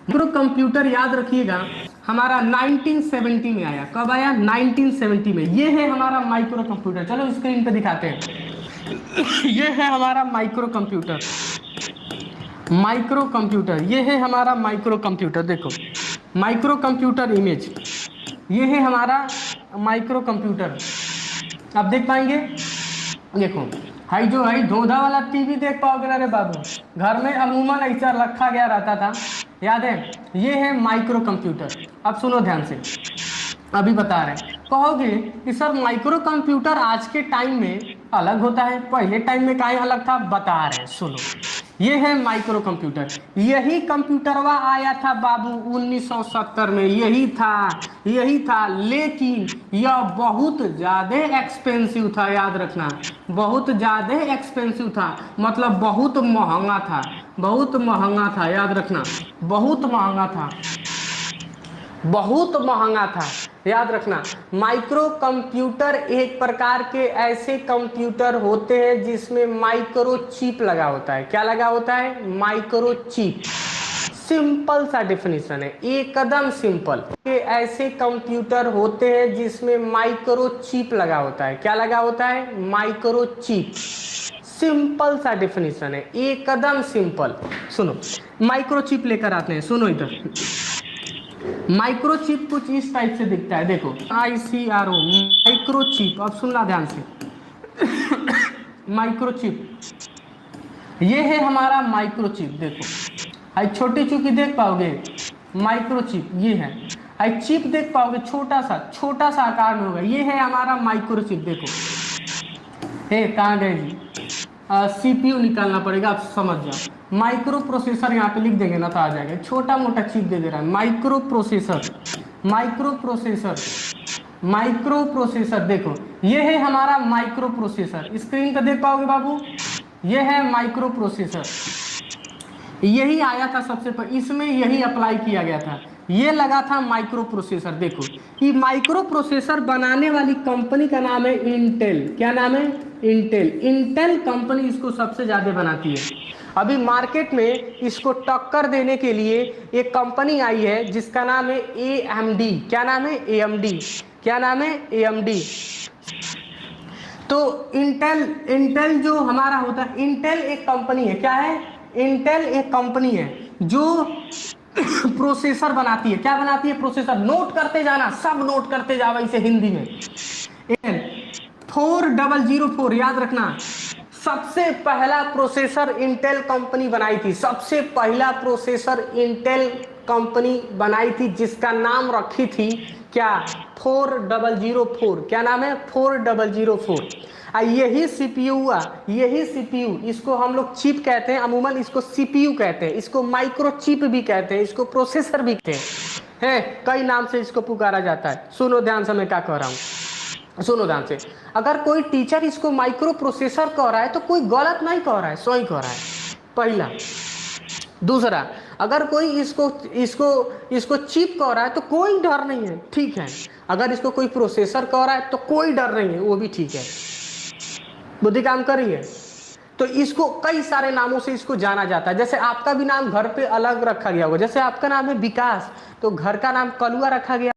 Micro computer याद रखिएगा हमारा 1970 में आया। कब आया? 1970 में। ये है हमारा माइक्रो कंप्यूटर। चलो स्क्रीन पे दिखाते हैं। ये है हमारा माइक्रो कंप्यूटर। माइक्रो कंप्यूटर ये है हमारा माइक्रो कंप्यूटर। देखो माइक्रो कंप्यूटर इमेज, ये है हमारा माइक्रो कंप्यूटर। आप देख पाएंगे? देखो हाई जो है धोधा वाला टीवी देख पाओगे ना रे बाबू, घर में अमूमन ऐसा रखा गया रहता था, याद है? ये है माइक्रो कंप्यूटर। अब सुनो ध्यान से, अभी बता रहे हैं। कहोगे कि सर माइक्रो कंप्यूटर आज के टाइम में अलग होता है, पहले टाइम में काहे अलग था? बता रहे हैं, सुनो। ये है माइक्रो कंप्यूटर। यही कंप्यूटरवा आया था बाबू 1970 में, यही था। लेकिन यह बहुत ज़्यादा एक्सपेंसिव था, याद रखना। बहुत ज़्यादा एक्सपेंसिव था, मतलब बहुत महंगा था। बहुत महंगा था, याद रखना। बहुत महंगा था, बहुत महंगा था, याद रखना। माइक्रो कंप्यूटर एक प्रकार के ऐसे कंप्यूटर होते हैं जिसमें माइक्रो चिप लगा होता है। क्या लगा होता है? Micro chip. सिंपल सा डेफिनेशन है, एकदम सिंपल। ये ऐसे कंप्यूटर होते हैं जिसमें माइक्रो चिप लगा होता है। क्या लगा होता है? Micro chip. सिंपल सा डेफिनेशन है, एकदम सिंपल। सुनो माइक्रो चिप लेकर आते हैं, सुनो इधर। माइक्रोचिप कुछ इस टाइप से दिखता है, देखो ICRO माइक्रोचिप। अब सुनना ध्यान से। माइक्रोचिप ये है हमारा माइक्रोचिप। देखो आई छोटी चूकी देख पाओगे, माइक्रोचिप ये है। आई चिप देख पाओगे, छोटा सा आकार में होगा, ये है हमारा माइक्रोचिप। देखो हे कहाँ गए जी? CPU निकालना पड़ेगा, आप समझ जाओ। माइक्रो प्रोसेसर यहाँ पे लिख देंगे ना तो आ जाएगा। छोटा मोटा चिप दे दे रहा है, micro processor. Micro processor, micro processor. देखो ये है हमारा माइक्रो प्रोसेसर। स्क्रीन पे देख पाओगे बाबू, ये है माइक्रो प्रोसेसर। यही आया था सबसे पहले, इसमें यही अप्लाई किया गया था, ये लगा था माइक्रो प्रोसेसर। देखो कि माइक्रो प्रोसेसर बनाने वाली कंपनी का नाम है इंटेल। क्या नाम है? इंटेल। इंटेल कंपनी इसको सबसे ज्यादा बनाती है। अभी मार्केट में इसको टक्कर देने के लिए एक कंपनी आई है जिसका नाम है AMD। क्या नाम है? AMD। क्या नाम है? AMD। तो इंटेल जो हमारा होता है, इंटेल एक कंपनी है। क्या है? इंटेल एक कंपनी है जो प्रोसेसर बनाती है। क्या बनाती है? प्रोसेसर। नोट करते जाना, सब नोट करते जाओ इसे हिंदी में। 4004 याद रखना। सबसे पहला प्रोसेसर इंटेल कंपनी बनाई थी। सबसे पहला प्रोसेसर इंटेल कंपनी बनाई थी जिसका नाम रखी थी क्या? 4004। क्या नाम है? 4004। यही CPU हुआ, यही CPU, इसको हम लोग चिप कहते हैं, अमूमन इसको CPU कहते हैं, इसको माइक्रो चिप भी कहते हैं, इसको प्रोसेसर भी कहते हैं, कई नाम से इसको पुकारा जाता है। सुनो ध्यान से मैं क्या कह रहा हूँ, सुनो ध्यान से। अगर कोई टीचर इसको माइक्रो प्रोसेसर कह रहा है तो कोई गलत नहीं कह रहा है, सही कह रहा है, पहला। दूसरा, अगर कोई इसको चिप कह रहा है तो कोई डर नहीं है, ठीक है। अगर इसको कोई प्रोसेसर कह रहा है तो कोई डर नहीं है, वो भी ठीक है, बुद्धि काम कर रही है। तो इसको कई सारे नामों से इसको जाना जाता है। जैसे आपका भी नाम घर पे अलग रखा गया होगा, जैसे आपका नाम है विकास तो घर का नाम कलुआ रखा गया।